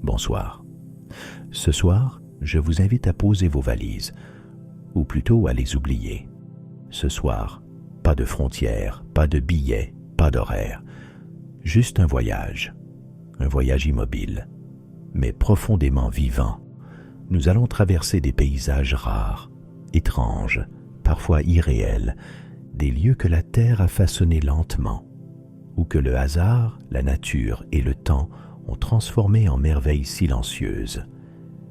bonsoir. Ce soir, je vous invite à poser vos valises, ou plutôt à les oublier. Ce soir, pas de frontières, pas de billets, pas d'horaire. Juste un voyage immobile, mais profondément vivant. Nous allons traverser des paysages rares, étranges, parfois irréels, des lieux que la terre a façonnés lentement, ou que le hasard, la nature et le temps ont transformés en merveilles silencieuses,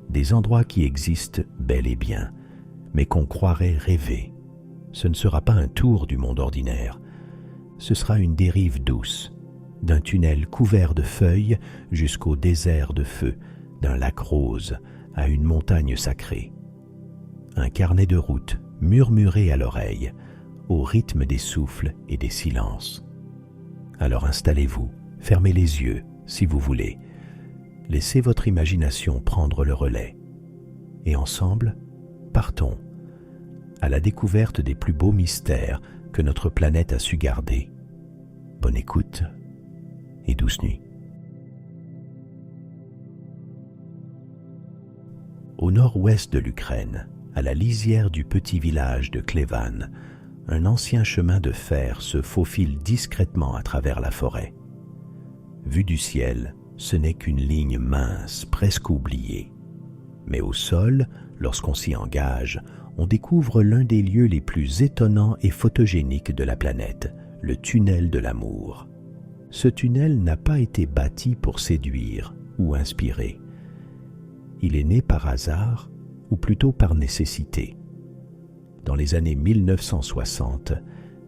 des endroits qui existent bel et bien, mais qu'on croirait rêver. Ce ne sera pas un tour du monde ordinaire, ce sera une dérive douce, d'un tunnel couvert de feuilles jusqu'au désert de feu, d'un lac rose à une montagne sacrée. Un carnet de route murmuré à l'oreille, au rythme des souffles et des silences. Alors installez-vous, fermez les yeux si vous voulez. Laissez votre imagination prendre le relais. Et ensemble, partons à la découverte des plus beaux mystères que notre planète a su garder. Bonne écoute et douce nuit. Au nord-ouest de l'Ukraine, à la lisière du petit village de Klevan, un ancien chemin de fer se faufile discrètement à travers la forêt. Vu du ciel, ce n'est qu'une ligne mince, presque oubliée. Mais au sol, lorsqu'on s'y engage, on découvre l'un des lieux les plus étonnants et photogéniques de la planète, le tunnel de l'amour. Ce tunnel n'a pas été bâti pour séduire ou inspirer. Il est né par hasard, ou plutôt par nécessité. Dans les années 1960,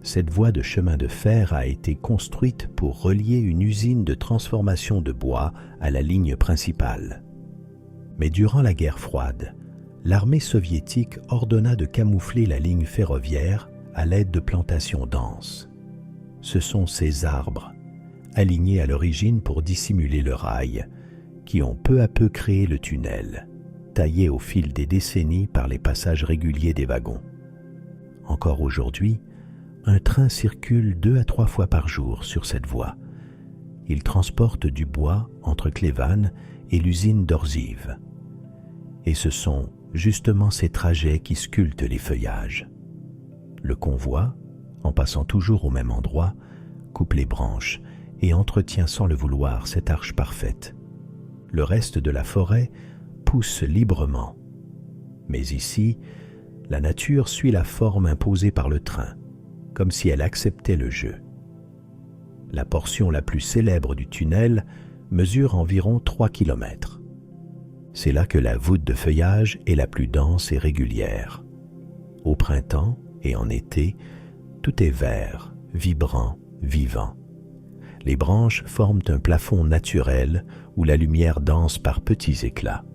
cette voie de chemin de fer a été construite pour relier une usine de transformation de bois à la ligne principale. Mais durant la guerre froide, l'armée soviétique ordonna de camoufler la ligne ferroviaire à l'aide de plantations denses. Ce sont ces arbres, alignés à l'origine pour dissimuler le rail, qui ont peu à peu créé le tunnel, taillé au fil des décennies par les passages réguliers des wagons. Encore aujourd'hui, un train circule 2 à 3 fois par jour sur cette voie. Il transporte du bois entre Klevan et l'usine d'Orziv. Et ce sont justement ces trajets qui sculptent les feuillages. Le convoi, en passant toujours au même endroit, coupe les branches et entretient sans le vouloir cette arche parfaite. Le reste de la forêt pousse librement. Mais ici, la nature suit la forme imposée par le train, comme si elle acceptait le jeu. La portion la plus célèbre du tunnel mesure environ 3 km. C'est là que la voûte de feuillage est la plus dense et régulière. Au printemps et en été, tout est vert, vibrant, vivant. Les branches forment un plafond naturel où la lumière danse par petits éclats.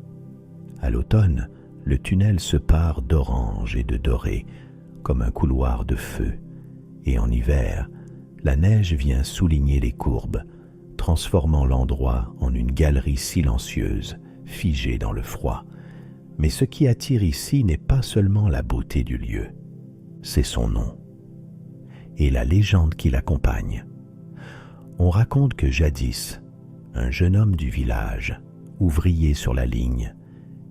À l'automne, le tunnel se pare d'orange et de doré, comme un couloir de feu, et en hiver, la neige vient souligner les courbes, transformant l'endroit en une galerie silencieuse, figée dans le froid. Mais ce qui attire ici n'est pas seulement la beauté du lieu, c'est son nom et la légende qui l'accompagne. On raconte que jadis, un jeune homme du village, ouvrier sur la ligne,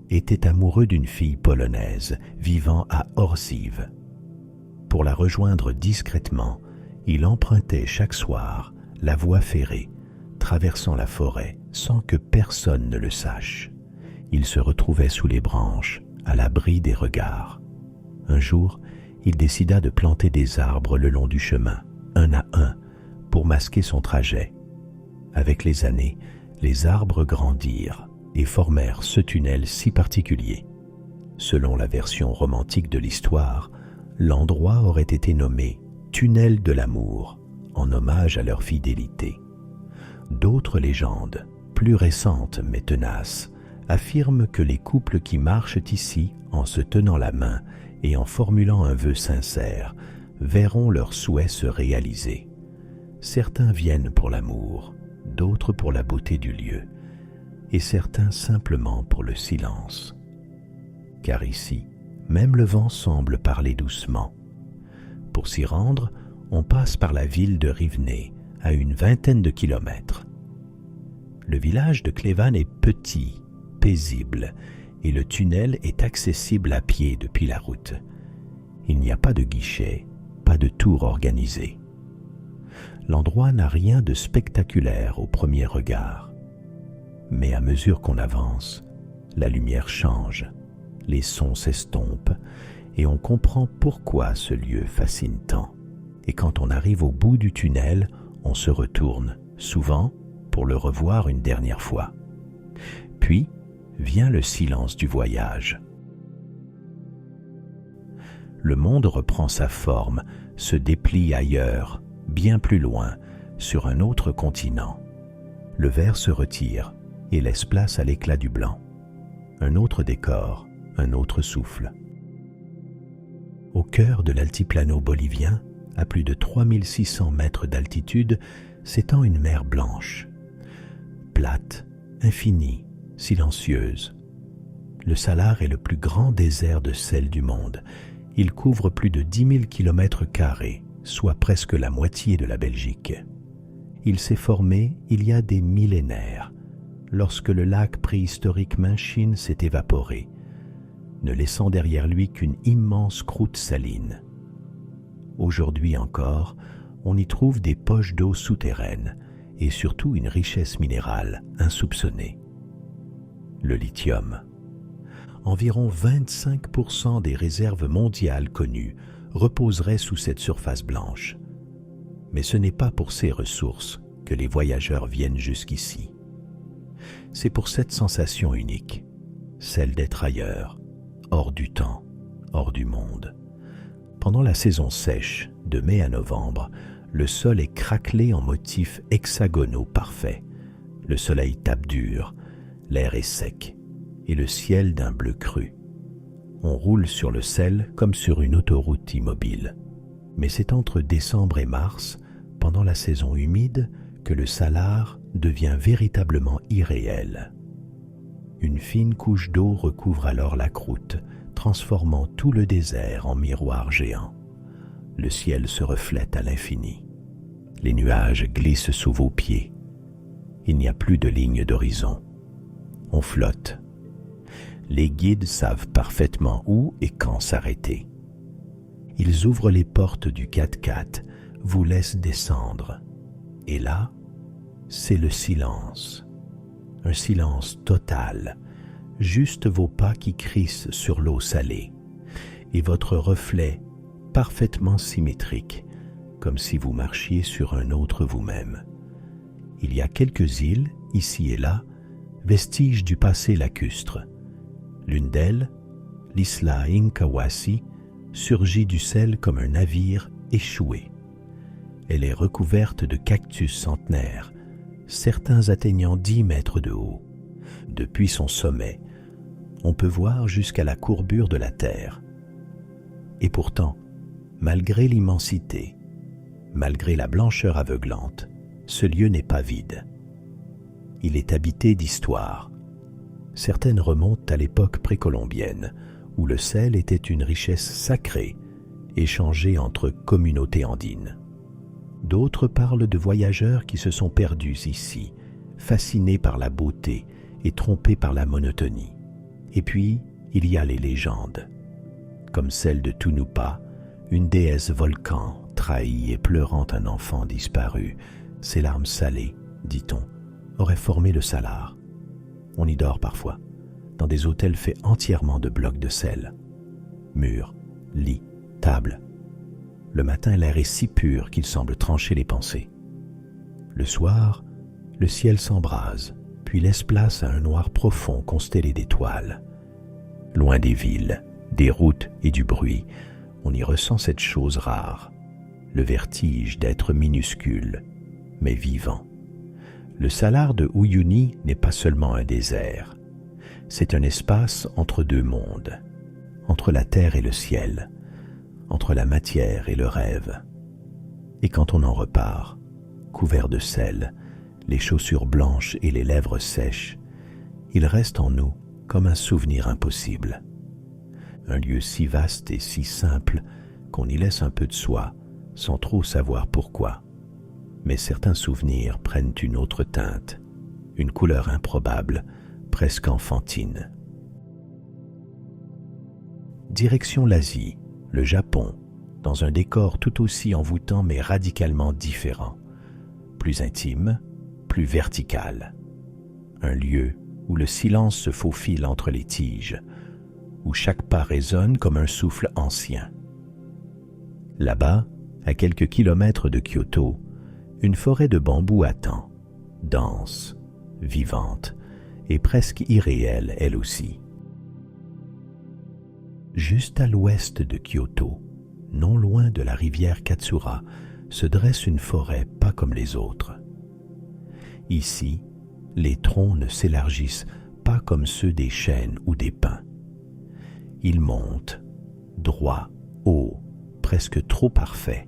était amoureux d'une fille polonaise vivant à Orziv. Pour la rejoindre discrètement, il empruntait chaque soir la voie ferrée, traversant la forêt sans que personne ne le sache. Il se retrouvait sous les branches, à l'abri des regards. Un jour, il décida de planter des arbres le long du chemin, un à un, pour masquer son trajet. Avec les années, les arbres grandirent et formèrent ce tunnel si particulier. Selon la version romantique de l'histoire, l'endroit aurait été nommé Tunnel de l'amour, en hommage à leur fidélité. D'autres légendes, plus récentes mais tenaces, affirment que les couples qui marchent ici en se tenant la main et en formulant un vœu sincère verront leurs souhaits se réaliser. Certains viennent pour l'amour, d'autres pour la beauté du lieu, et certains simplement pour le silence. Car ici, même le vent semble parler doucement. Pour s'y rendre, on passe par la ville de Rivne, à une 20aine de kilomètres. Le village de Clevan est petit, paisible, et le tunnel est accessible à pied depuis la route. Il n'y a pas de guichet, pas de tour organisé. L'endroit n'a rien de spectaculaire au premier regard. Mais à mesure qu'on avance, la lumière change, les sons s'estompent, et on comprend pourquoi ce lieu fascine tant. Et quand on arrive au bout du tunnel, on se retourne, souvent pour le revoir une dernière fois. Puis vient le silence du voyage. Le monde reprend sa forme, se déplie ailleurs, bien plus loin, sur un autre continent. Le vert se retire et laisse place à l'éclat du blanc. Un autre décor, un autre souffle. Au cœur de l'altiplano bolivien, à plus de 3600 mètres d'altitude, s'étend une mer blanche. Plate, infinie, silencieuse. Le Salar est le plus grand désert de sel du monde. Il couvre plus de 10 000 km², soit presque la moitié de la Belgique. Il s'est formé il y a des millénaires, lorsque le lac préhistorique Minchin s'est évaporé, ne laissant derrière lui qu'une immense croûte saline. Aujourd'hui encore, on y trouve des poches d'eau souterraines et surtout une richesse minérale insoupçonnée. Le lithium. Environ 25% des réserves mondiales connues reposeraient sous cette surface blanche. Mais ce n'est pas pour ces ressources que les voyageurs viennent jusqu'ici. C'est pour cette sensation unique, celle d'être ailleurs, hors du temps, hors du monde. Pendant la saison sèche, de mai à novembre, le sol est craquelé en motifs hexagonaux parfaits. Le soleil tape dur, l'air est sec et le ciel d'un bleu cru. On roule sur le sel comme sur une autoroute immobile. Mais c'est entre décembre et mars, pendant la saison humide, que le Salar devient véritablement irréel. Une fine couche d'eau recouvre alors la croûte, transformant tout le désert en miroir géant. Le ciel se reflète à l'infini. Les nuages glissent sous vos pieds. Il n'y a plus de ligne d'horizon. On flotte. Les guides savent parfaitement où et quand s'arrêter. Ils ouvrent les portes du 4x4, vous laissent descendre. Et là, c'est le silence. Un silence total, juste vos pas qui crissent sur l'eau salée, et votre reflet parfaitement symétrique, comme si vous marchiez sur un autre vous-même. Il y a quelques îles, ici et là, vestiges du passé lacustre. L'une d'elles, l'Isla Inkawasi, surgit du sel comme un navire échoué. Elle est recouverte de cactus centenaires, certains atteignant 10 mètres de haut. Depuis son sommet, on peut voir jusqu'à la courbure de la terre. Et pourtant, malgré l'immensité, malgré la blancheur aveuglante, ce lieu n'est pas vide. Il est habité d'histoire. Certaines remontent à l'époque précolombienne, où le sel était une richesse sacrée, échangée entre communautés andines. D'autres parlent de voyageurs qui se sont perdus ici, fascinés par la beauté et trompés par la monotonie. Et puis, il y a les légendes, comme celle de Tunupa, une déesse volcan trahie et pleurant un enfant disparu. Ses larmes salées, dit-on, auraient formé le Salar. On y dort parfois, dans des hôtels faits entièrement de blocs de sel. Murs, lits, tables. Le matin, l'air est si pur qu'il semble trancher les pensées. Le soir, le ciel s'embrase, puis laisse place à un noir profond constellé d'étoiles. Loin des villes, des routes et du bruit, on y ressent cette chose rare, le vertige d'être minuscule, mais vivant. Le Salar de Uyuni n'est pas seulement un désert, c'est un espace entre deux mondes, entre la terre et le ciel, entre la matière et le rêve. Et quand on en repart, couvert de sel, les chaussures blanches et les lèvres sèches, il reste en nous comme un souvenir impossible. Un lieu si vaste et si simple qu'on y laisse un peu de soi, sans trop savoir pourquoi. Mais certains souvenirs prennent une autre teinte, une couleur improbable, presque enfantine. Direction l'Asie, le Japon, dans un décor tout aussi envoûtant mais radicalement différent, plus intime, plus vertical. Un lieu où le silence se faufile entre les tiges, où chaque pas résonne comme un souffle ancien. Là-bas, à quelques kilomètres de Kyoto, une forêt de bambous attend, dense, vivante et presque irréelle elle aussi. Juste à l'ouest de Kyoto, non loin de la rivière Katsura, se dresse une forêt pas comme les autres. Ici, les troncs ne s'élargissent pas comme ceux des chênes ou des pins. Ils montent, droits, hauts, presque trop parfaits.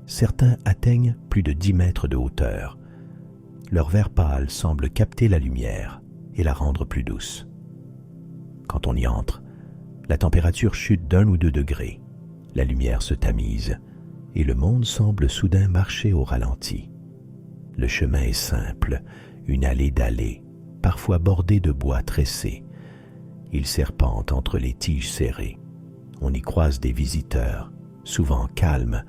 Certains atteignent plus de 10 mètres de hauteur. Leur vert pâle semble capter la lumière et la rendre plus douce. Quand on y entre, la température chute d'1 ou 2 degrés, la lumière se tamise et le monde semble soudain marcher au ralenti. Le chemin est simple, une allée dallée, parfois bordée de bois tressés. Il serpente entre les tiges serrées. On y croise des visiteurs, souvent calmes,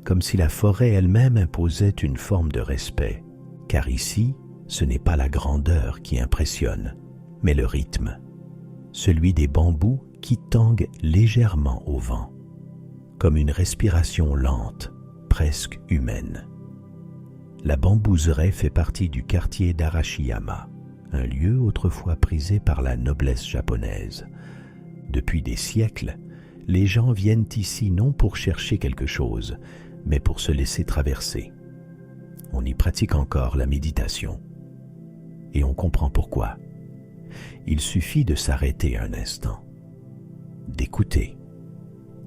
comme si la forêt elle-même imposait une forme de respect. Car ici, ce n'est pas la grandeur qui impressionne, mais le rythme, celui des bambous qui tanguent légèrement au vent, comme une respiration lente, presque humaine. La bambouseraie fait partie du quartier d'Arashiyama, un lieu autrefois prisé par la noblesse japonaise. Depuis des siècles, les gens viennent ici non pour chercher quelque chose, mais pour se laisser traverser. On y pratique encore la méditation. Et on comprend pourquoi. Il suffit de s'arrêter un instant, d'écouter.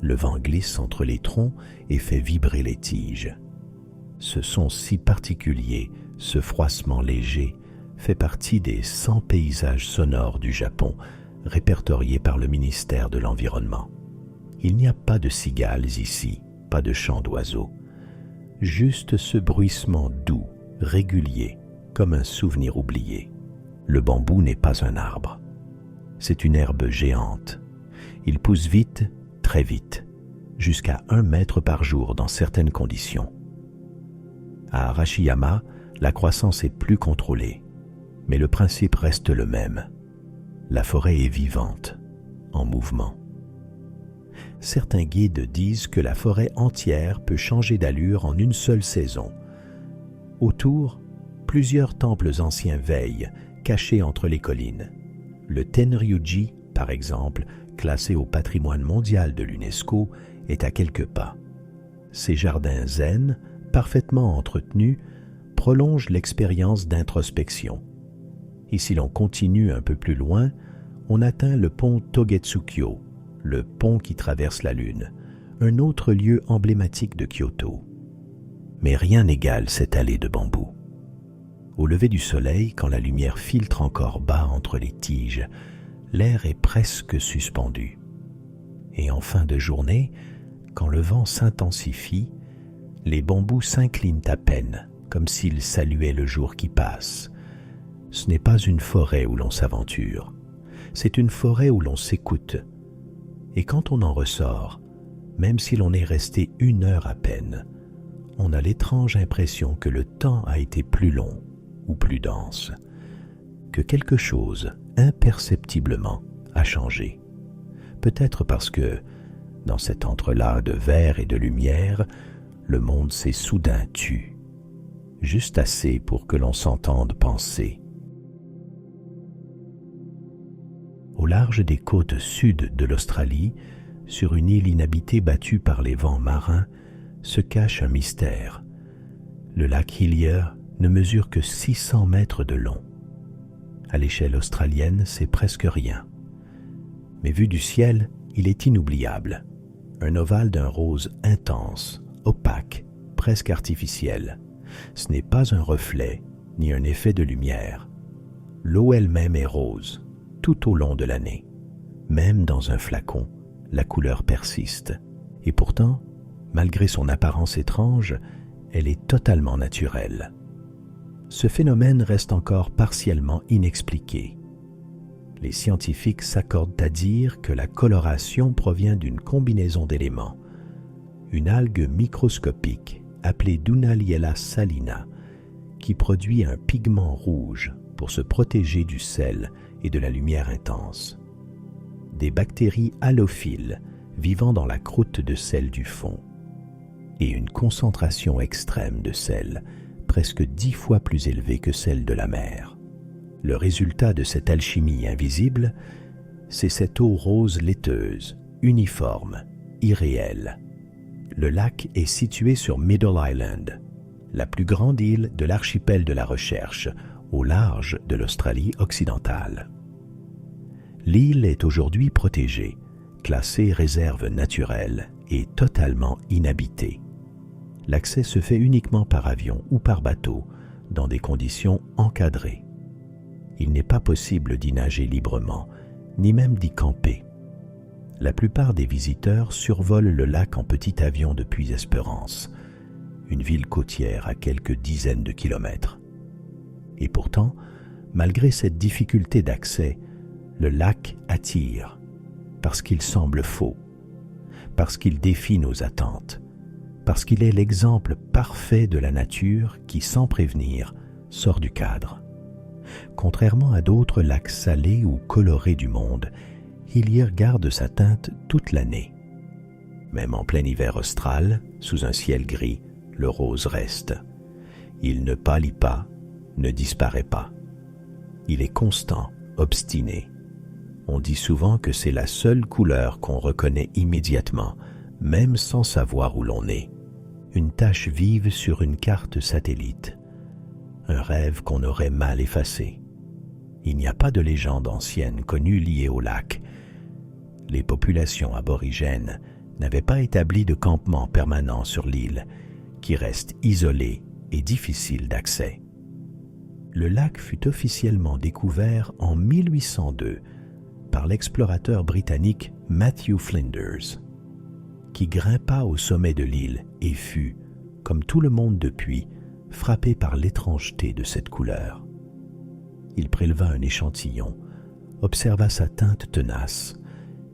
Le vent glisse entre les troncs et fait vibrer les tiges. Ce son si particulier, ce froissement léger, fait partie des 100 paysages sonores du Japon, répertoriés par le ministère de l'Environnement. Il n'y a pas de cigales ici, pas de chants d'oiseaux. Juste ce bruissement doux, régulier, comme un souvenir oublié. Le bambou n'est pas un arbre. C'est une herbe géante. Il pousse vite, très vite, jusqu'à 1 mètre par jour dans certaines conditions. À Arashiyama, la croissance est plus contrôlée, mais le principe reste le même. La forêt est vivante, en mouvement. Certains guides disent que la forêt entière peut changer d'allure en une seule saison. Autour, plusieurs temples anciens veillent, cachés entre les collines. Le Tenryuji, par exemple, classé au patrimoine mondial de l'UNESCO, est à quelques pas. Ces jardins zen, parfaitement entretenus, prolongent l'expérience d'introspection. Et si l'on continue un peu plus loin, on atteint le pont Togetsukyo, le pont qui traverse la Lune, un autre lieu emblématique de Kyoto. Mais rien n'égale cette allée de bambou. Au lever du soleil, quand la lumière filtre encore bas entre les tiges, l'air est presque suspendu. Et en fin de journée, quand le vent s'intensifie, les bambous s'inclinent à peine, comme s'ils saluaient le jour qui passe. Ce n'est pas une forêt où l'on s'aventure, c'est une forêt où l'on s'écoute. Et quand on en ressort, même si l'on est resté 1 heure à peine, on a l'étrange impression que le temps a été plus long ou plus dense, que quelque chose, imperceptiblement, a changé. Peut-être parce que, dans cet entrelac de verre et de lumière, le monde s'est soudain tu, juste assez pour que l'on s'entende penser. Au large des côtes sud de l'Australie, sur une île inhabitée battue par les vents marins, se cache un mystère. Le lac Hillier ne mesure que 600 mètres de long. À l'échelle australienne, c'est presque rien. Mais vu du ciel, il est inoubliable. Un ovale d'un rose intense, opaque, presque artificiel. Ce n'est pas un reflet, ni un effet de lumière. L'eau elle-même est rose, tout au long de l'année. Même dans un flacon, la couleur persiste. Et pourtant, malgré son apparence étrange, elle est totalement naturelle. ce phénomène reste encore partiellement inexpliqué. Les scientifiques s'accordent à dire que la coloration provient d'une combinaison d'éléments. Une algue microscopique appelée Dunaliella salina, qui produit un pigment rouge pour se protéger du sel et de la lumière intense. Des bactéries halophiles vivant dans la croûte de sel du fond. Et une concentration extrême de sel, presque 10 fois plus élevée que celle de la mer. Le résultat de cette alchimie invisible, c'est cette eau rose laiteuse, uniforme, irréelle. Le lac est situé sur Middle Island, la plus grande île de l'archipel de la Recherche, au large de l'Australie occidentale. L'île est aujourd'hui protégée, classée réserve naturelle et totalement inhabitée. L'accès se fait uniquement par avion ou par bateau, dans des conditions encadrées. Il n'est pas possible d'y nager librement, ni même d'y camper. La plupart des visiteurs survolent le lac en petit avion depuis Espérance, une ville côtière à quelques dizaines de kilomètres. Et pourtant, malgré cette difficulté d'accès, le lac attire, parce qu'il semble faux, parce qu'il défie nos attentes, parce qu'il est l'exemple parfait de la nature qui, sans prévenir, sort du cadre. Contrairement à d'autres lacs salés ou colorés du monde, il y garde sa teinte toute l'année. Même en plein hiver austral, sous un ciel gris, le rose reste. Il ne pâlit pas, ne disparaît pas. Il est constant, obstiné. On dit souvent que c'est la seule couleur qu'on reconnaît immédiatement, même sans savoir où l'on est. Une tache vive sur une carte satellite. Un rêve qu'on aurait mal effacé. Il n'y a pas de légende ancienne connue liée au lac. Les populations aborigènes n'avaient pas établi de campement permanent sur l'île, qui reste isolée et difficile d'accès. Le lac fut officiellement découvert en 1802 par l'explorateur britannique Matthew Flinders, qui grimpa au sommet de l'île et fut, comme tout le monde depuis, frappé par l'étrangeté de cette couleur. Il préleva un échantillon, observa sa teinte tenace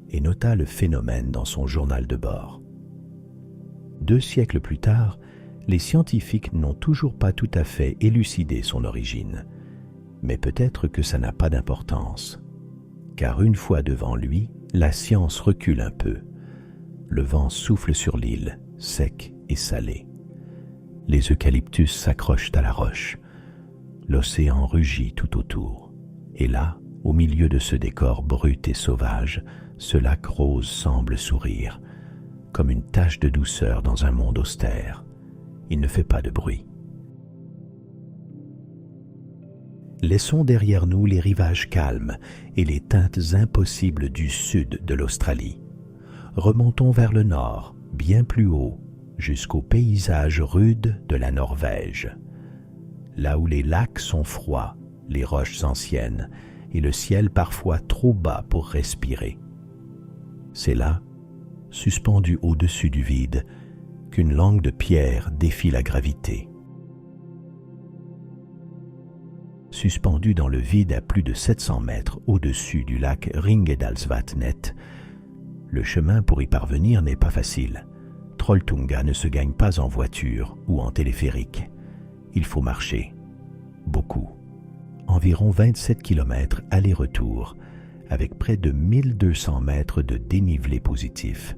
et nota le phénomène dans son journal de bord. 2 siècles plus tard, les scientifiques n'ont toujours pas tout à fait élucidé son origine, mais peut-être que ça n'a pas d'importance, car une fois devant lui, la science recule un peu. Le vent souffle sur l'île, sec et salé. Les eucalyptus s'accrochent à la roche. L'océan rugit tout autour. Et là, au milieu de ce décor brut et sauvage, ce lac rose semble sourire, comme une tache de douceur dans un monde austère. Il ne fait pas de bruit. Laissons derrière nous les rivages calmes et les teintes impossibles du sud de l'Australie. Remontons vers le nord, bien plus haut, jusqu'aux paysages rudes de la Norvège. Là où les lacs sont froids, les roches anciennes et le ciel parfois trop bas pour respirer. C'est là, suspendu au-dessus du vide, qu'une langue de pierre défie la gravité. Suspendu dans le vide à plus de 700 mètres au-dessus du lac Ringedalsvatnet, le chemin pour y parvenir n'est pas facile. Trolltunga ne se gagne pas en voiture ou en téléphérique. Il faut marcher. Beaucoup. Environ 27 km aller-retour, avec près de 1200 mètres de dénivelé positif.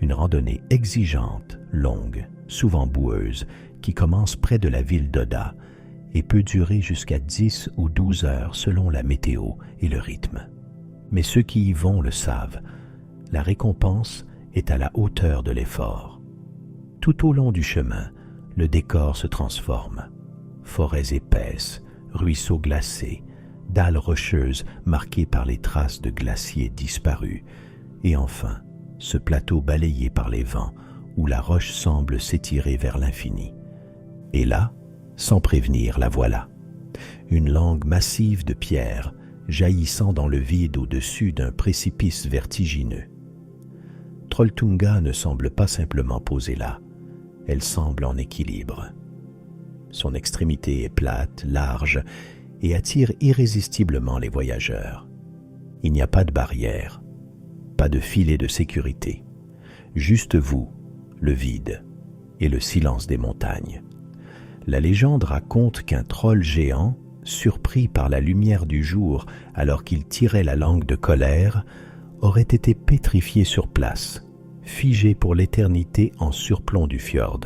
Une randonnée exigeante, longue, souvent boueuse, qui commence près de la ville d'Oda et peut durer jusqu'à 10 ou 12 heures selon la météo et le rythme. Mais ceux qui y vont le savent, la récompense est à la hauteur de l'effort. Tout au long du chemin, le décor se transforme. Forêts épaisses, ruisseaux glacés, dalles rocheuses marquées par les traces de glaciers disparus, et enfin, ce plateau balayé par les vents où la roche semble s'étirer vers l'infini. Et là, sans prévenir, la voilà. Une langue massive de pierre jaillissant dans le vide au-dessus d'un précipice vertigineux. Trolltunga ne semble pas simplement posée là, elle semble en équilibre. Son extrémité est plate, large et attire irrésistiblement les voyageurs. Il n'y a pas de barrière, pas de filet de sécurité, juste vous, le vide et le silence des montagnes. La légende raconte qu'un troll géant, surpris par la lumière du jour alors qu'il tirait la langue de colère, aurait été pétrifié sur place, figé pour l'éternité en surplomb du fjord.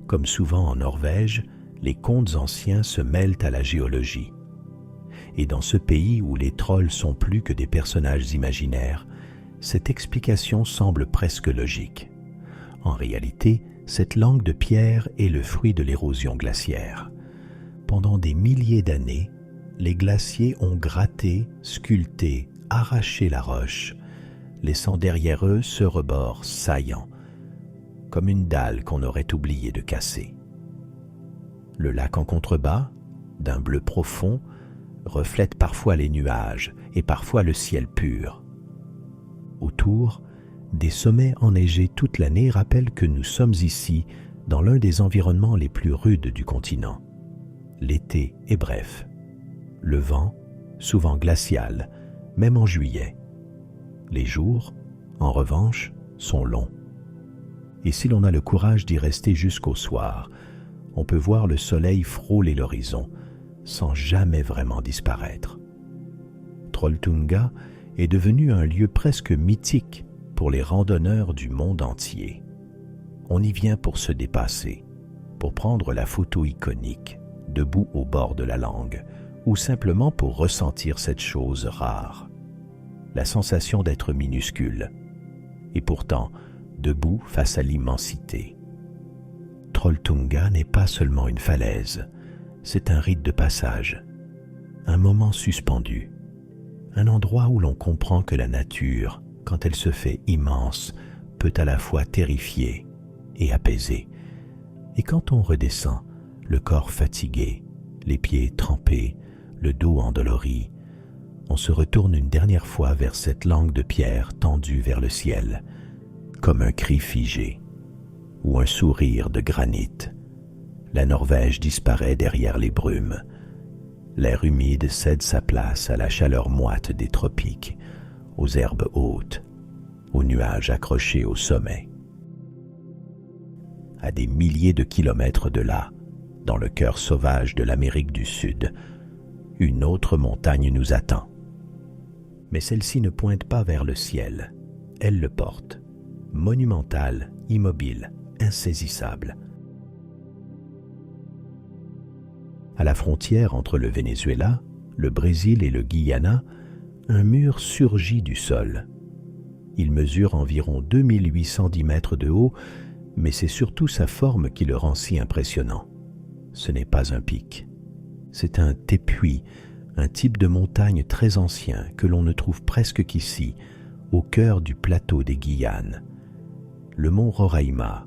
Comme souvent en Norvège, les contes anciens se mêlent à la géologie. Et dans ce pays où les trolls sont plus que des personnages imaginaires, cette explication semble presque logique. En réalité, cette langue de pierre est le fruit de l'érosion glaciaire. Pendant des milliers d'années, les glaciers ont gratté, sculpté, arraché la roche, laissant derrière eux ce rebord saillant, comme une dalle qu'on aurait oublié de casser. Le lac en contrebas, d'un bleu profond, reflète parfois les nuages et parfois le ciel pur. Autour, des sommets enneigés toute l'année rappellent que nous sommes ici dans l'un des environnements les plus rudes du continent. L'été est bref. Le vent, souvent glacial, même en juillet. Les jours, en revanche, sont longs. Et si l'on a le courage d'y rester jusqu'au soir, on peut voir le soleil frôler l'horizon sans jamais vraiment disparaître. Trolltunga est devenu un lieu presque mythique pour les randonneurs du monde entier. On y vient pour se dépasser, pour prendre la photo iconique, debout au bord de la langue, ou simplement pour ressentir cette chose rare, la sensation d'être minuscule, et pourtant debout face à l'immensité. Trolltunga n'est pas seulement une falaise, c'est un rite de passage, un moment suspendu, un endroit où l'on comprend que la nature, quand elle se fait immense, peut à la fois terrifier et apaiser. Et quand on redescend, le corps fatigué, les pieds trempés, le dos endolori, on se retourne une dernière fois vers cette langue de pierre tendue vers le ciel, comme un cri figé ou un sourire de granit. La Norvège disparaît derrière les brumes. L'air humide cède sa place à la chaleur moite des tropiques, aux herbes hautes, aux nuages accrochés au sommet. À des milliers de kilomètres de là, dans le cœur sauvage de l'Amérique du Sud, une autre montagne nous attend. Mais celle-ci ne pointe pas vers le ciel, elle le porte, monumentale, immobile, insaisissable. À la frontière entre le Venezuela, le Brésil et le Guyana, un mur surgit du sol. Il mesure environ 2810 mètres de haut, mais c'est surtout sa forme qui le rend si impressionnant. Ce n'est pas un pic, c'est un tépuis, un type de montagne très ancien que l'on ne trouve presque qu'ici, au cœur du plateau des Guyanes. Le mont Roraima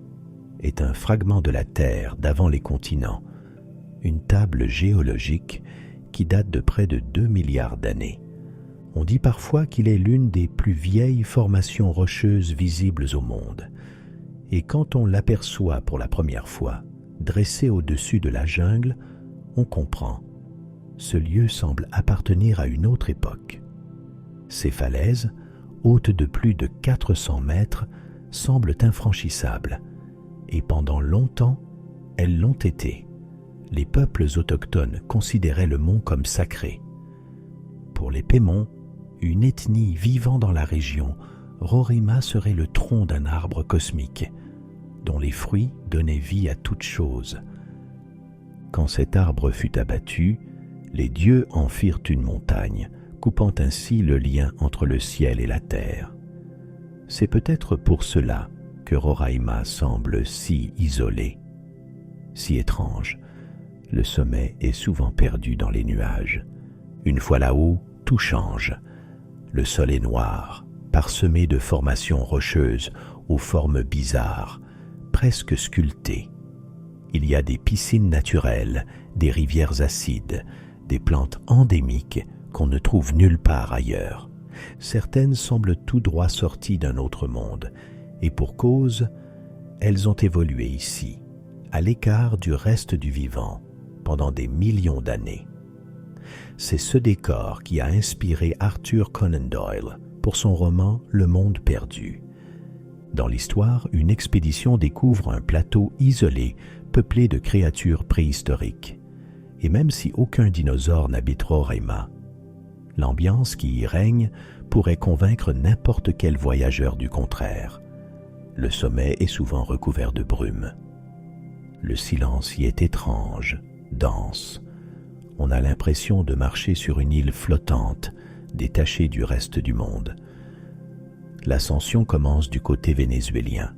est un fragment de la Terre d'avant les continents, une table géologique qui date de près de 2 milliards d'années. On dit parfois qu'il est l'une des plus vieilles formations rocheuses visibles au monde. Et quand on l'aperçoit pour la première fois, dressé au-dessus de la jungle, on comprend. Ce lieu semble appartenir à une autre époque. Ces falaises, hautes de plus de 400 mètres, semblent infranchissables, et pendant longtemps, elles l'ont été. Les peuples autochtones considéraient le mont comme sacré. Pour les Pémons, une ethnie vivant dans la région, Roraima serait le tronc d'un arbre cosmique, dont les fruits donnaient vie à toute chose. Quand cet arbre fut abattu, les dieux en firent une montagne, coupant ainsi le lien entre le ciel et la terre. C'est peut-être pour cela que Roraima semble si isolé, si étrange. Le sommet est souvent perdu dans les nuages. Une fois là-haut, tout change. Le sol est noir, parsemé de formations rocheuses aux formes bizarres, presque sculptées. Il y a des piscines naturelles, des rivières acides, des plantes endémiques qu'on ne trouve nulle part ailleurs. Certaines semblent tout droit sorties d'un autre monde, et pour cause, elles ont évolué ici, à l'écart du reste du vivant pendant des millions d'années. C'est ce décor qui a inspiré Arthur Conan Doyle pour son roman Le Monde perdu. Dans l'histoire, une expédition découvre un plateau isolé peuplé de créatures préhistoriques. Et même si aucun dinosaure n'habite Roraima, l'ambiance qui y règne pourrait convaincre n'importe quel voyageur du contraire. Le sommet est souvent recouvert de brume. Le silence y est étrange, dense. On a l'impression de marcher sur une île flottante, détachée du reste du monde. L'ascension commence du côté vénézuélien.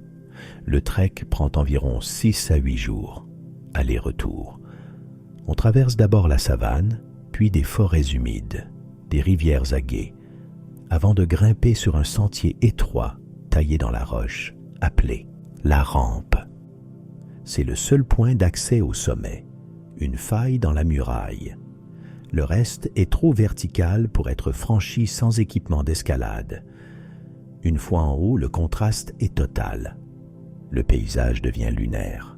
Le trek prend environ 6 à 8 jours, aller-retour. On traverse d'abord la savane, puis des forêts humides, des rivières à gué, avant de grimper sur un sentier étroit taillé dans la roche, appelé la rampe. C'est le seul point d'accès au sommet, une faille dans la muraille. Le reste est trop vertical pour être franchi sans équipement d'escalade. Une fois en haut, le contraste est total. Le paysage devient lunaire.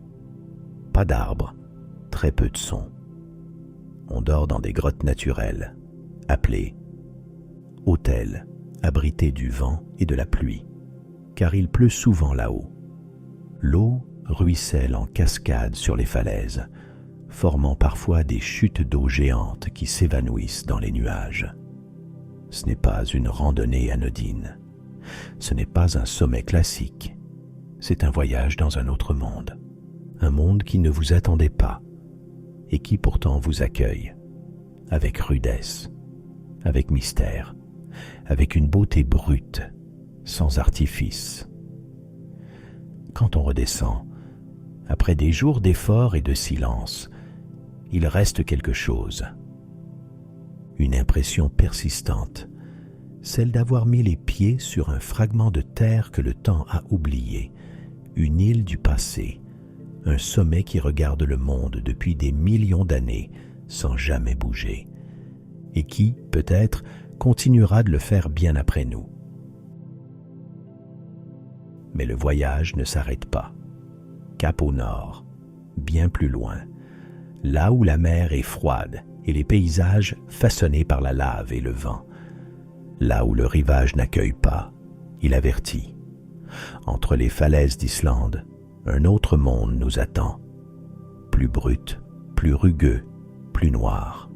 Pas d'arbres, très peu de sons. On dort dans des grottes naturelles, appelées hôtels, abrités du vent et de la pluie, car il pleut souvent là-haut. L'eau ruisselle en cascade sur les falaises, formant parfois des chutes d'eau géantes qui s'évanouissent dans les nuages. Ce n'est pas une randonnée anodine. Ce n'est pas un sommet classique. C'est un voyage dans un autre monde. Un monde qui ne vous attendait pas et qui pourtant vous accueille avec rudesse, avec mystère, avec une beauté brute, sans artifice. Quand on redescend, après des jours d'efforts et de silence, il reste quelque chose. Une impression persistante, celle d'avoir mis les pieds sur un fragment de terre que le temps a oublié, une île du passé, un sommet qui regarde le monde depuis des millions d'années sans jamais bouger, et qui, peut-être, continuera de le faire bien après nous. Mais le voyage ne s'arrête pas. Cap au nord, bien plus loin, là où la mer est froide et les paysages façonnés par la lave et le vent, là où le rivage n'accueille pas, il avertit. Entre les falaises d'Islande, un autre monde nous attend, plus brut, plus rugueux, plus noir.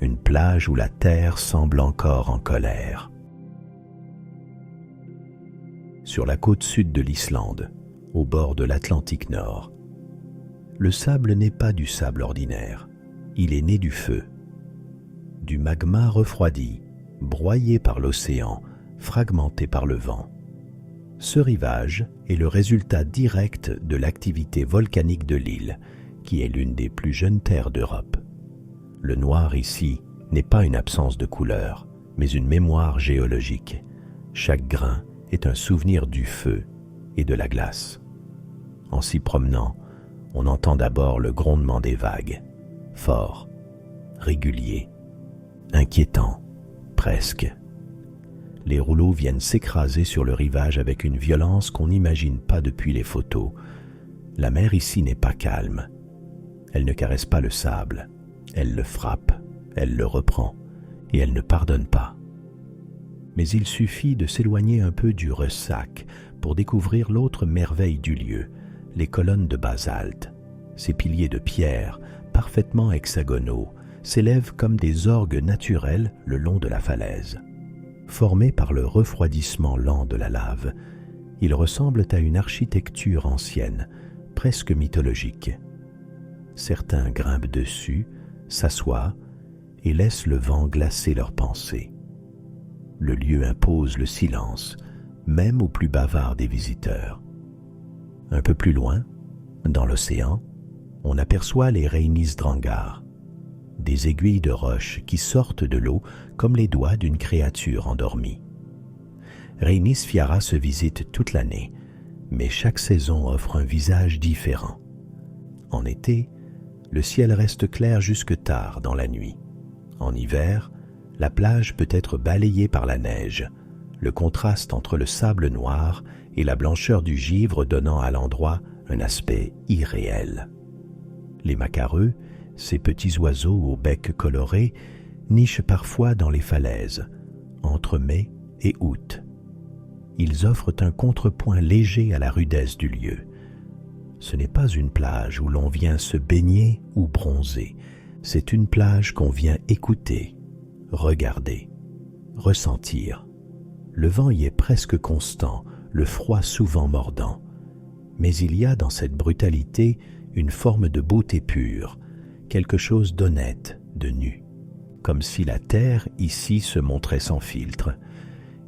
Une plage où la terre semble encore en colère. Sur la côte sud de l'Islande, au bord de l'Atlantique Nord, le sable n'est pas du sable ordinaire, il est né du feu, du magma refroidi, broyé par l'océan, fragmenté par le vent. Ce rivage est le résultat direct de l'activité volcanique de l'île, qui est l'une des plus jeunes terres d'Europe. Le noir ici n'est pas une absence de couleur, mais une mémoire géologique. Chaque grain est un souvenir du feu et de la glace. En s'y promenant, on entend d'abord le grondement des vagues, fort, régulier, inquiétant, presque. Les rouleaux viennent s'écraser sur le rivage avec une violence qu'on n'imagine pas depuis les photos. La mer ici n'est pas calme. Elle ne caresse pas le sable. Elle le frappe, elle le reprend, et elle ne pardonne pas. Mais il suffit de s'éloigner un peu du ressac pour découvrir l'autre merveille du lieu, les colonnes de basalte. Ces piliers de pierre, parfaitement hexagonaux, s'élèvent comme des orgues naturels le long de la falaise. Formés par le refroidissement lent de la lave, ils ressemblent à une architecture ancienne, presque mythologique. Certains grimpent dessus, s'assoient et laissent le vent glacer leurs pensées. Le lieu impose le silence, même aux plus bavards des visiteurs. Un peu plus loin, dans l'océan, on aperçoit les Reynisdrangar, des aiguilles de roche qui sortent de l'eau comme les doigts d'une créature endormie. Reynisfjara se visite toute l'année, mais chaque saison offre un visage différent. En été, le ciel reste clair jusque tard dans la nuit. En hiver, la plage peut être balayée par la neige, le contraste entre le sable noir et la blancheur du givre donnant à l'endroit un aspect irréel. Les macareux, ces petits oiseaux au bec coloré, nichent parfois dans les falaises, entre mai et août. Ils offrent un contrepoint léger à la rudesse du lieu. Ce n'est pas une plage où l'on vient se baigner ou bronzer, c'est une plage qu'on vient écouter, regarder, ressentir. Le vent y est presque constant, le froid souvent mordant. Mais il y a dans cette brutalité une forme de beauté pure, quelque chose d'honnête, de nu. Comme si la terre ici se montrait sans filtre.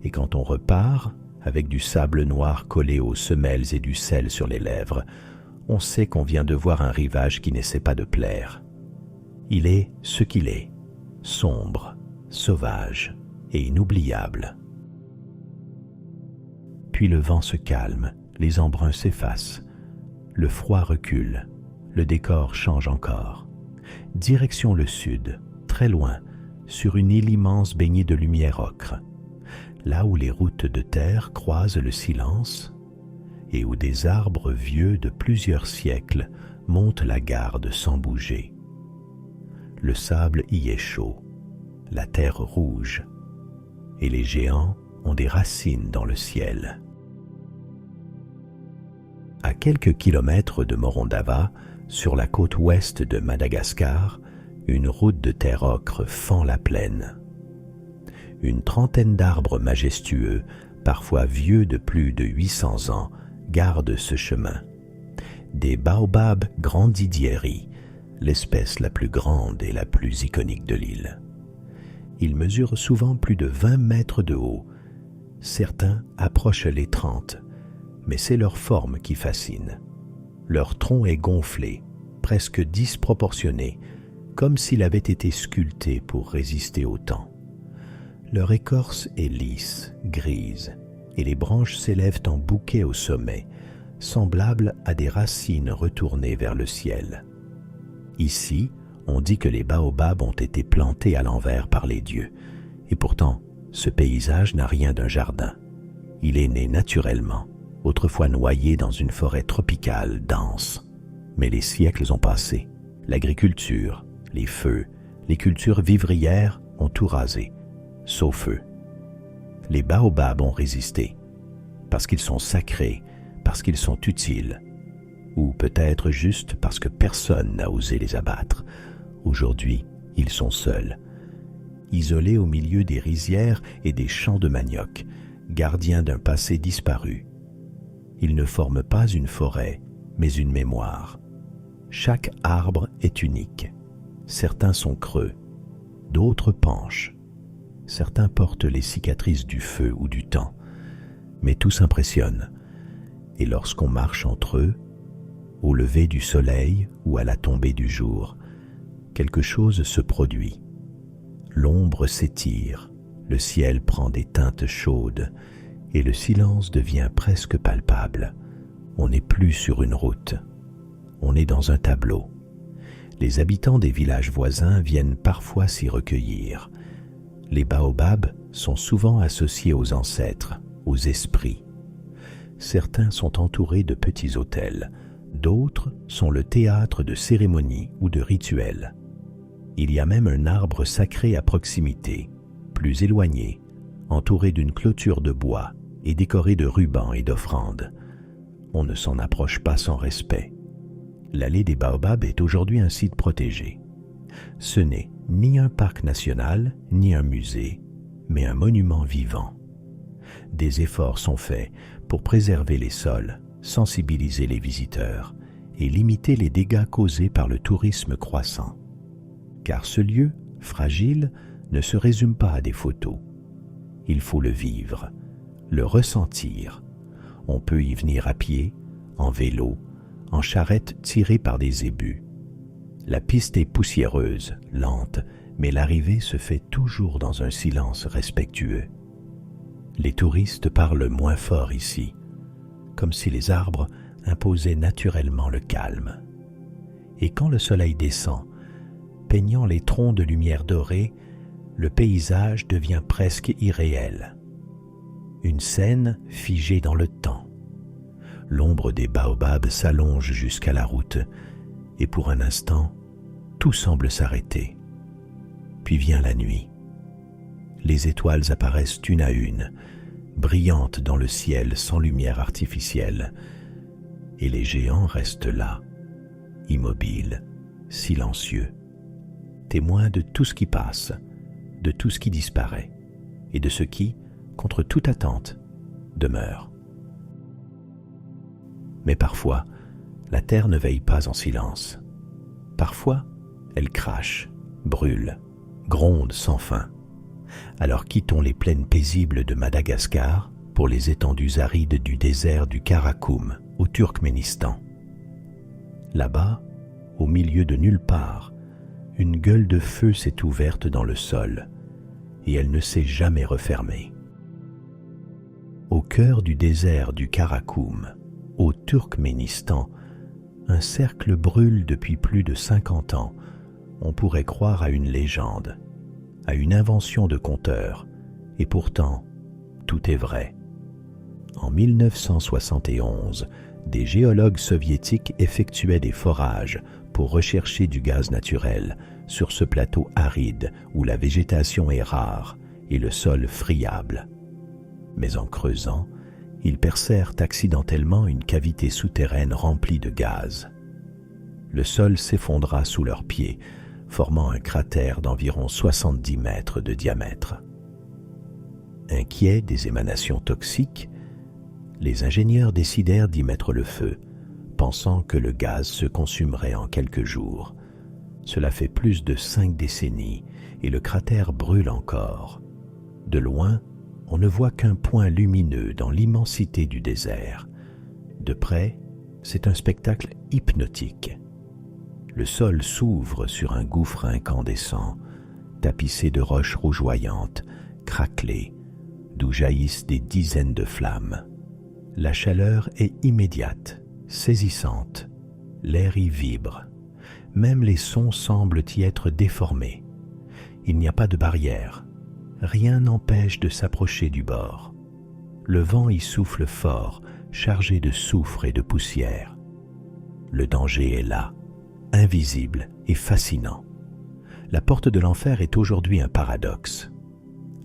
Et quand on repart, avec du sable noir collé aux semelles et du sel sur les lèvres, on sait qu'on vient de voir un rivage qui n'essaie pas de plaire. Il est ce qu'il est, sombre, sauvage et inoubliable. Puis le vent se calme, les embruns s'effacent, le froid recule, le décor change encore. Direction le sud, très loin, sur une île immense baignée de lumière ocre, là où les routes de terre croisent le silence et où des arbres vieux de plusieurs siècles montent la garde sans bouger. Le sable y est chaud, la terre rouge, et les géants ont des racines dans le ciel. À quelques kilomètres de Morondava, sur la côte ouest de Madagascar, une route de terre ocre fend la plaine. Une trentaine d'arbres majestueux, parfois vieux de plus de 800 ans, gardent ce chemin. Des baobabs grandidieri, l'espèce la plus grande et la plus iconique de l'île. Ils mesurent souvent plus de 20 mètres de haut. Certains approchent les 30, mais c'est leur forme qui fascine. Leur tronc est gonflé, presque disproportionné, comme s'il avait été sculpté pour résister au temps. Leur écorce est lisse, grise, et les branches s'élèvent en bouquet au sommet, semblables à des racines retournées vers le ciel. Ici, on dit que les baobabs ont été plantés à l'envers par les dieux, et pourtant, ce paysage n'a rien d'un jardin. Il est né naturellement, autrefois noyé dans une forêt tropicale dense. Mais les siècles ont passé. L'agriculture, les feux, les cultures vivrières ont tout rasé, sauf eux. Les baobabs ont résisté, parce qu'ils sont sacrés, parce qu'ils sont utiles, ou peut-être juste parce que personne n'a osé les abattre. Aujourd'hui, ils sont seuls, isolés au milieu des rizières et des champs de manioc, gardiens d'un passé disparu. Ils ne forment pas une forêt, mais une mémoire. Chaque arbre est unique. Certains sont creux, d'autres penchent. Certains portent les cicatrices du feu ou du temps, mais tout s'impressionne. Et lorsqu'on marche entre eux, au lever du soleil ou à la tombée du jour, quelque chose se produit. L'ombre s'étire, le ciel prend des teintes chaudes et le silence devient presque palpable. On n'est plus sur une route, on est dans un tableau. Les habitants des villages voisins viennent parfois s'y recueillir. Les baobabs sont souvent associés aux ancêtres, aux esprits. Certains sont entourés de petits autels, d'autres sont le théâtre de cérémonies ou de rituels. Il y a même un arbre sacré à proximité, plus éloigné, entouré d'une clôture de bois et décoré de rubans et d'offrandes. On ne s'en approche pas sans respect. L'allée des Baobabs est aujourd'hui un site protégé. Ce n'est ni un parc national, ni un musée, mais un monument vivant. Des efforts sont faits pour préserver les sols, sensibiliser les visiteurs et limiter les dégâts causés par le tourisme croissant. Car ce lieu, fragile, ne se résume pas à des photos. Il faut le vivre, le ressentir. On peut y venir à pied, en vélo, en charrette tirée par des zébus. La piste est poussiéreuse, lente, mais l'arrivée se fait toujours dans un silence respectueux. Les touristes parlent moins fort ici, comme si les arbres imposaient naturellement le calme. Et quand le soleil descend, peignant les troncs de lumière dorée, le paysage devient presque irréel. Une scène figée dans le temps. l'ombre des baobabs s'allonge jusqu'à la route, et pour un instant, tout semble s'arrêter. Puis vient la nuit. Les étoiles apparaissent une à une, brillantes dans le ciel sans lumière artificielle, et les géants restent là, immobiles, silencieux, témoins de tout ce qui passe, de tout ce qui disparaît, et de ce qui, contre toute attente, demeure. Mais parfois, la terre ne veille pas en silence. Parfois, elle crache, brûle, gronde sans fin. Alors quittons les plaines paisibles de Madagascar pour les étendues arides du désert du Karakoum, au Turkménistan. Là-bas, au milieu de nulle part, une gueule de feu s'est ouverte dans le sol, et elle ne s'est jamais refermée. Au cœur du désert du Karakoum, au Turkménistan, un cercle brûle depuis plus de 50 ans. On pourrait croire à une légende, à une invention de conteur, et pourtant, tout est vrai. En 1971, des géologues soviétiques effectuaient des forages pour rechercher du gaz naturel sur ce plateau aride où la végétation est rare et le sol friable. Mais en creusant, ils percèrent accidentellement une cavité souterraine remplie de gaz. Le sol s'effondra sous leurs pieds, formant un cratère d'environ 70 mètres de diamètre. Inquiets des émanations toxiques, les ingénieurs décidèrent d'y mettre le feu, pensant que le gaz se consumerait en quelques jours. Cela fait plus de 5 décennies et le cratère brûle encore. De loin, on ne voit qu'un point lumineux dans l'immensité du désert. De près, c'est un spectacle hypnotique. Le sol s'ouvre sur un gouffre incandescent, tapissé de roches rougeoyantes, craquelées, d'où jaillissent des dizaines de flammes. La chaleur est immédiate, saisissante. L'air y vibre. Même les sons semblent y être déformés. Il n'y a pas de barrière. Rien n'empêche de s'approcher du bord. Le vent y souffle fort, chargé de soufre et de poussière. Le danger est là, invisible et fascinant. La porte de l'enfer est aujourd'hui un paradoxe.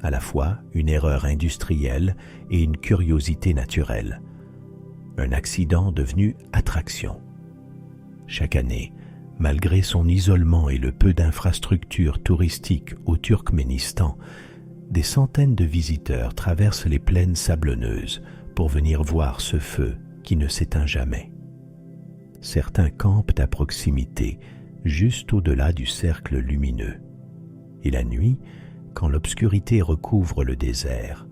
À la fois une erreur industrielle et une curiosité naturelle. Un accident devenu attraction. Chaque année, malgré son isolement et le peu d'infrastructures touristiques au Turkménistan, des centaines de visiteurs traversent les plaines sablonneuses pour venir voir ce feu qui ne s'éteint jamais. Certains campent à proximité, juste au-delà du cercle lumineux. Et la nuit, quand l'obscurité recouvre le désert,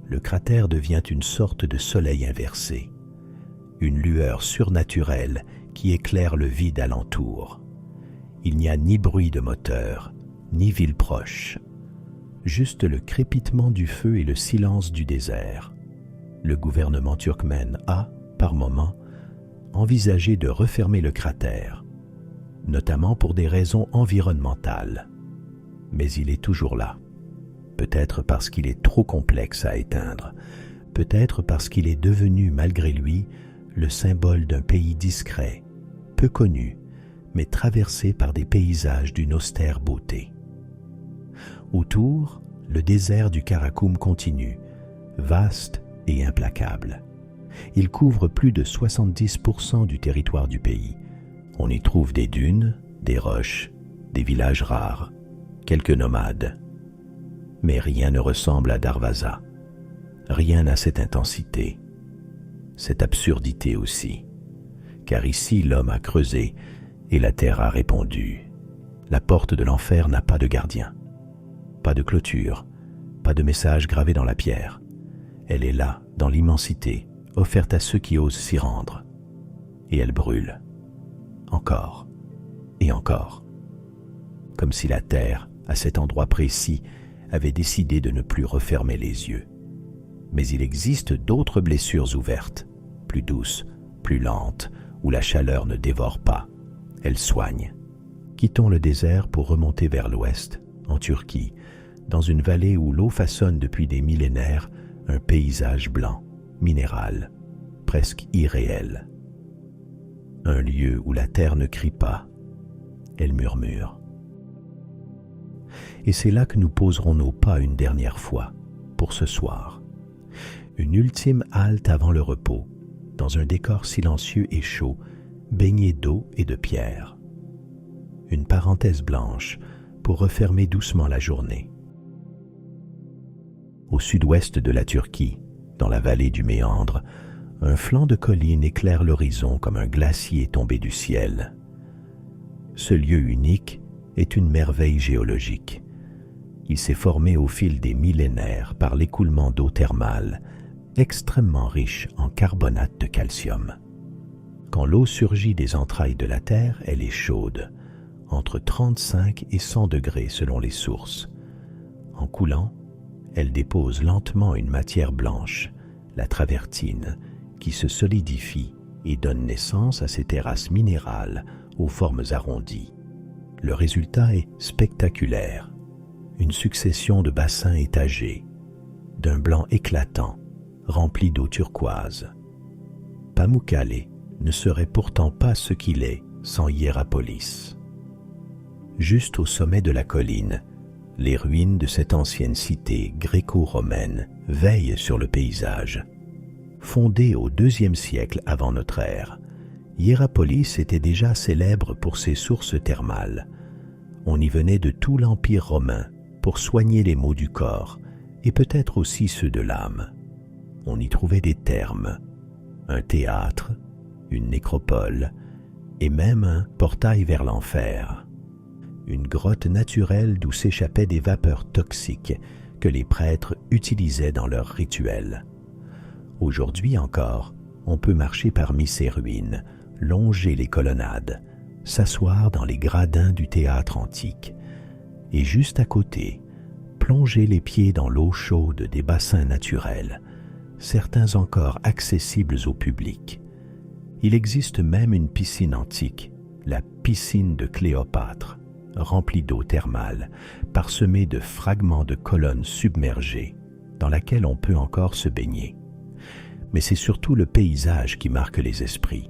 le cratère devient une sorte de soleil inversé, une lueur surnaturelle qui éclaire le vide alentour. Il n'y a ni bruit de moteur, ni ville proche. Juste le crépitement du feu et le silence du désert. Le gouvernement turkmène a, par moments, envisagé de refermer le cratère, notamment pour des raisons environnementales. Mais il est toujours là. Peut-être parce qu'il est trop complexe à éteindre, peut-être parce qu'il est devenu, malgré lui, le symbole d'un pays discret, peu connu, mais traversé par des paysages d'une austère beauté. Autour, le désert du Karakoum continue, vaste et implacable. Il couvre plus de 70% du territoire du pays. On y trouve des dunes, des roches, des villages rares, quelques nomades. Mais rien ne ressemble à Darvaza. Rien n'a cette intensité, cette absurdité aussi. Car ici, l'homme a creusé et la terre a répondu. La porte de l'enfer n'a pas de gardien. Pas de clôture, pas de message gravé dans la pierre. Elle est là, dans l'immensité, offerte à ceux qui osent s'y rendre. Et elle brûle. Encore et encore. Comme si la terre, à cet endroit précis, avait décidé de ne plus refermer les yeux. Mais il existe d'autres blessures ouvertes, plus douces, plus lentes, où la chaleur ne dévore pas. Elle soigne. Quittons le désert pour remonter vers l'ouest, en Turquie, dans une vallée où l'eau façonne depuis des millénaires un paysage blanc, minéral, presque irréel. Un lieu où la terre ne crie pas, elle murmure. Et c'est là que nous poserons nos pas une dernière fois, pour ce soir. Une ultime halte avant le repos, dans un décor silencieux et chaud, baigné d'eau et de pierre. Une parenthèse blanche pour refermer doucement la journée. Au sud-ouest de la Turquie, dans la vallée du Méandre, un flanc de colline éclaire l'horizon comme un glacier tombé du ciel. Ce lieu unique est une merveille géologique. Il s'est formé au fil des millénaires par l'écoulement d'eau thermale, extrêmement riche en carbonate de calcium. Quand l'eau surgit des entrailles de la Terre, elle est chaude, entre 35 et 100 degrés selon les sources. En coulant, elle dépose lentement une matière blanche, la travertine, qui se solidifie et donne naissance à ces terrasses minérales aux formes arrondies. Le résultat est spectaculaire. Une succession de bassins étagés, d'un blanc éclatant, rempli d'eau turquoise. Pamukkale ne serait pourtant pas ce qu'il est sans Hiérapolis. Juste au sommet de la colline, les ruines de cette ancienne cité gréco-romaine veillent sur le paysage. Fondée au IIe siècle avant notre ère, Hiérapolis était déjà célèbre pour ses sources thermales. On y venait de tout l'Empire romain pour soigner les maux du corps et peut-être aussi ceux de l'âme. On y trouvait des thermes, un théâtre, une nécropole et même un portail vers l'enfer. Une grotte naturelle d'où s'échappaient des vapeurs toxiques que les prêtres utilisaient dans leurs rituels. Aujourd'hui encore, on peut marcher parmi ces ruines, longer les colonnades, s'asseoir dans les gradins du théâtre antique et juste à côté, plonger les pieds dans l'eau chaude des bassins naturels, certains encore accessibles au public. Il existe même une piscine antique, la piscine de Cléopâtre, remplie d'eau thermale, parsemée de fragments de colonnes submergées, dans laquelle on peut encore se baigner. Mais c'est surtout le paysage qui marque les esprits.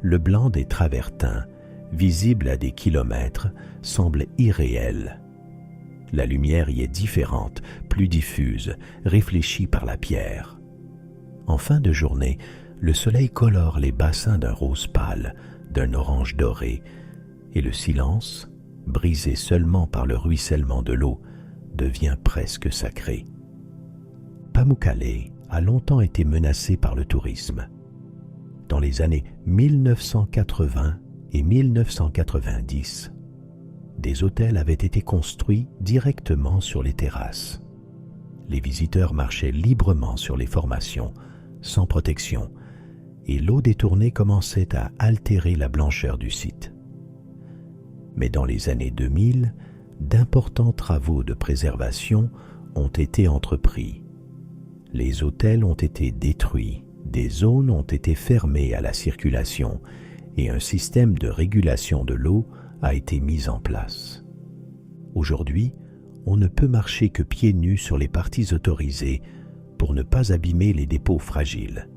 Le blanc des travertins, visible à des kilomètres, semble irréel. La lumière y est différente, plus diffuse, réfléchie par la pierre. En fin de journée, le soleil colore les bassins d'un rose pâle, d'un orange doré, et le silence, brisé seulement par le ruissellement de l'eau, devient presque sacré. Pamukkale a longtemps été menacé par le tourisme. Dans les années 1980 et 1990, des hôtels avaient été construits directement sur les terrasses. Les visiteurs marchaient librement sur les formations, sans protection, et l'eau détournée commençait à altérer la blancheur du site. Mais dans les années 2000, d'importants travaux de préservation ont été entrepris. Les hôtels ont été détruits, des zones ont été fermées à la circulation et un système de régulation de l'eau a été mis en place. Aujourd'hui, on ne peut marcher que pieds nus sur les parties autorisées pour ne pas abîmer les dépôts fragiles.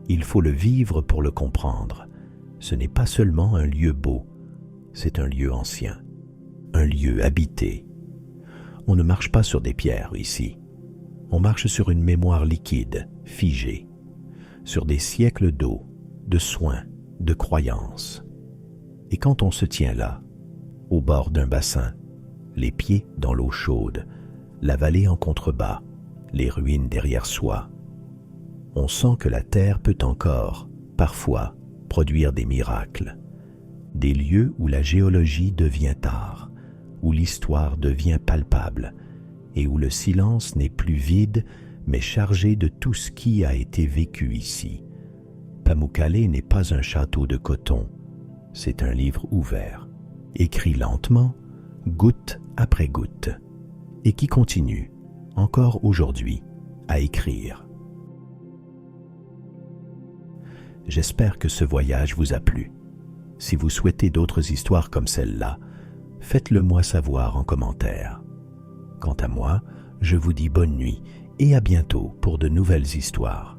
Il faut le vivre pour le comprendre. Ce n'est pas seulement un lieu beau, c'est un lieu ancien, un lieu habité. On ne marche pas sur des pierres ici. On marche sur une mémoire liquide, figée, sur des siècles d'eau, de soins, de croyances. Et quand on se tient là, au bord d'un bassin, les pieds dans l'eau chaude, la vallée en contrebas, les ruines derrière soi, on sent que la terre peut encore, parfois, produire des miracles. Des lieux où la géologie devient art, où l'histoire devient palpable, et où le silence n'est plus vide, mais chargé de tout ce qui a été vécu ici. Pamukkale n'est pas un château de coton, c'est un livre ouvert, écrit lentement, goutte après goutte, et qui continue, encore aujourd'hui, à écrire. J'espère que ce voyage vous a plu. Si vous souhaitez d'autres histoires comme celle-là, faites-le moi savoir en commentaire. Quant à moi, je vous dis bonne nuit et à bientôt pour de nouvelles histoires.